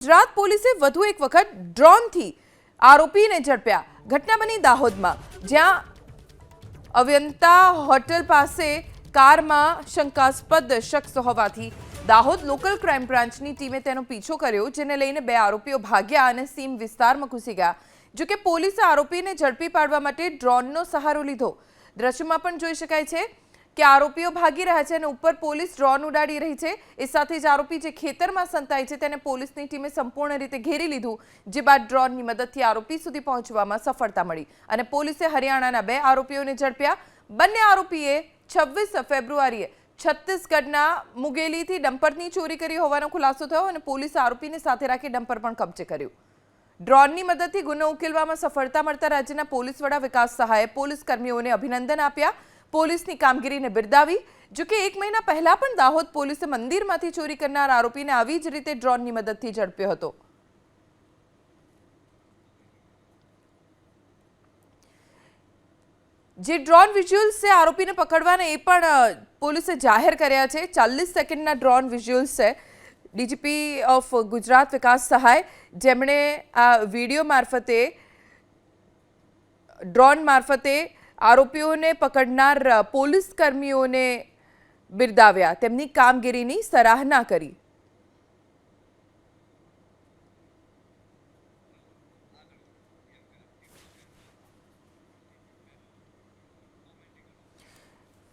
ગુજરાત પોલીસે વધુ એક વખત ડ્રોનથી આરોપીને ઝડપ્યા. ઘટના બની દાહોદમાં, જ્યાં અવ્યંતા હોટલ પાસે કારમાં શંકાસ્પદ શખ્સ હોવાથી દાહોદ લોકલ ક્રાઇમ બ્રાન્ચની ટીમે તેનો પીછો કર્યો, જેને લઈને બે આરોપીઓ ભાગ્યા અને સીમ વિસ્તારમાં ઘૂસી ગયા. જોકે પોલીસે આરોપીને ઝડપી પાડવા માટે ડ્રોનનો સહારો લીધો. દ્રશ્યમાં પણ જોઈ શકાય છે કે આરોપીઓ ભાગી રહ્યા છે અને ઉપર પોલીસ ડ્રોન ઉડાડી રહી છે. એ સાથે જ આરોપી જે ખેતરમાં સંતાય છે તેને પોલીસની ટીમે સંપૂર્ણ રીતે ઘેરી લીધું, જે બાદ ડ્રોનની મદદથી આરોપી સુધી પહોંચવામાં સફળતા મળી અને પોલીસે હરિયાણાના બે આરોપીઓને ઝડપ્યા. બંને આરોપીએ 26 ફેબ્રુઆરીએ છત્તીસગઢના મુગેલીથી ડમ્પરની ચોરી કરી હોવાનો ખુલાસો થયો અને પોલીસે આરોપીને સાથે રાખી ડમ્પર પણ કબજે કર્યું. ડ્રોનની મદદથી ગુનો ઉકેલવામાં સફળતા મળતા રાજ્યના પોલીસ વડા વિકાસ સહાયે પોલીસ કર્મીઓને અભિનંદન આપ્યા. પોલીસની કામગીરીને બિરદાવી. જોકે 1 મહિના પહેલા પણ દાહોદ પોલીસે મંદિરમાંથી ચોરી કરનાર આરોપીને આવી જ રીતે ડ્રોનની મદદથી ઝડપ્યો હતો. જે ડ્રોન વિઝ્યુઅલ્સ છે આરોપીને પકડવાના એ પણ પોલીસે જાહેર કર્યા છે. 40 સેકન્ડના ડ્રોન વિઝ્યુઅલ્સ છે. ડીજીપી ઓફ ગુજરાત વિકાસ સહાય, જેમણે આ વિડીયો મારફતે ડ્રોન મારફતે આરોપીઓને પકડનાર પોલીસ કર્મીઓને બિરદાવ્યા, તેમની કામગીરીની સરાહના કરી.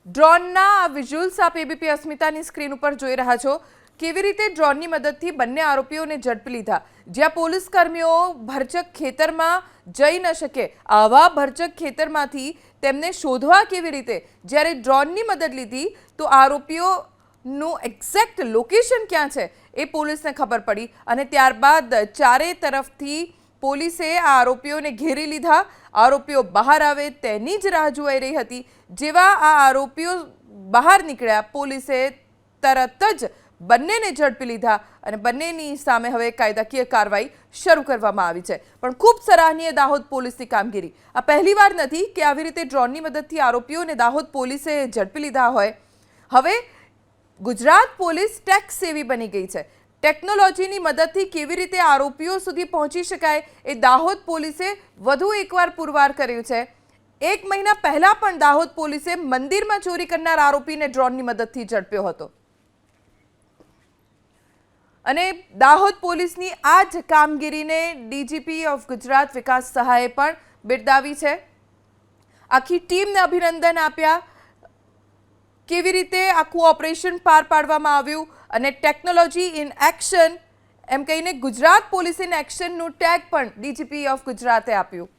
ડ્રોનના આ વિઝ્યુઅલ્સ આપ એબીપી અસ્મિતાની સ્ક્રીન ઉપર જોઈ રહ્યા છો. કેવી રીતે ડ્રોનની મદદથી બંને આરોપીઓને ઝડપી લીધા. જ્યાં પોલીસ કર્મીઓ ભરચક ખેતરમાં જઈ ન શકે, આવા ભરચક ખેતરમાંથી તેમને શોધવા કેવી રીતે, જ્યારે ડ્રોનની મદદ લીધી તો આરોપીઓનું એક્ઝેક્ટ લોકેશન ક્યાં છે એ પોલીસને ખબર પડી અને ત્યારબાદ ચારે તરફથી પોલીસે આ આરોપીઓને ઘેરી લીધા. આરોપીઓ બહાર આવે તેની જ રાહ જોવાઈ રહી હતી. જેવા આ આરોપીઓ બહાર નીકળ્યા, પોલીસે તરત જ બંનેને ઝડપી લીધા અને બંનેની સામે હવે કાયદાકીય કાર્યવાહી શરૂ કરવામાં આવી છે. પણ ખૂબ સરાહનીય દાહોદ પોલીસની કામગીરી. આ પહેલીવાર નથી કે આવી રીતે ડ્રોનની મદદથી આરોપીઓને દાહોદ પોલીસે ઝડપી લીધા હોય. હવે ગુજરાત પોલીસ ટેક સેવી બની ગઈ છે. ટેકનોલોજીની મદદથી કેવી રીતે આરોપીઓ સુધી પહોંચી શકાય એ દાહોદ પોલીસે વધુ એકવાર પુરવાર કર્યું છે. 1 મહિના પહેલા પણ દાહોદ પોલીસે મંદિરમાં ચોરી કરનાર આરોપીને ડ્રોનની મદદથી ઝડપ્યો હતો અને દાહોદ પોલીસની આ જ કામગીરીને ડીજીપી ઓફ ગુજરાત વિકાસ સહાયે પણ બિરદાવી છે. આખી ટીમને અભિનંદન આપ્યા. કેવી રીતે આખું ઓપરેશન પાર પાડવામાં આવ્યું અને ટેકનોલોજી ઇન એક્શન એમ કહીને ગુજરાત પોલીસ ઇન એક્શનનું ટેગ પણ ડીજીપી ઓફ ગુજરાતે આપ્યું.